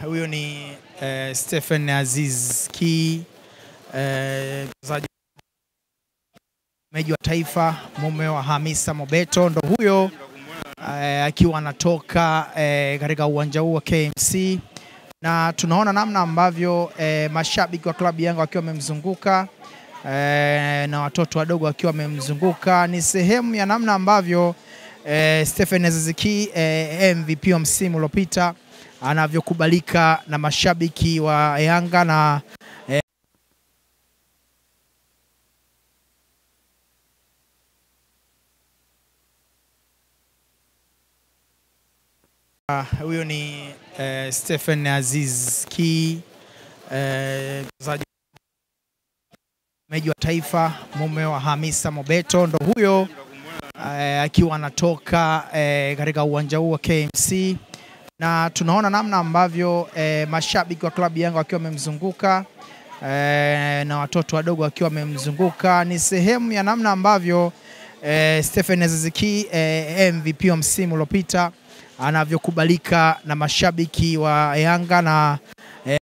Huyo ni Stephen Aziz Ki, mchezaji wa taifa, mume wa Hamisa Mobeto, ndo huyo akiwa anatoka katika uwanja huu wa KMC, na tunaona namna ambavyo mashabiki wa klabu Yanga wakiwa wamemzunguka na watoto wadogo wakiwa wamemzunguka. Ni sehemu ya namna ambavyo Stephen Aziz Ki, MVP wa msimu uliopita, anavyokubalika na mashabiki wa Yanga na huyo ni Stephen Aziz Ki, mchezaji wa taifa, mume wa Hamisa Mobeto, ndo huyo akiwa anatoka katika uwanja huu wa KMC, na tunaona namna ambavyo mashabiki wa klabu Yanga wakiwa wamemzunguka na watoto wadogo wakiwa wamemzunguka. Ni sehemu ya namna ambavyo Stephen Aziz Ki, MVP wa msimu uliopita, anavyokubalika na mashabiki wa Yanga na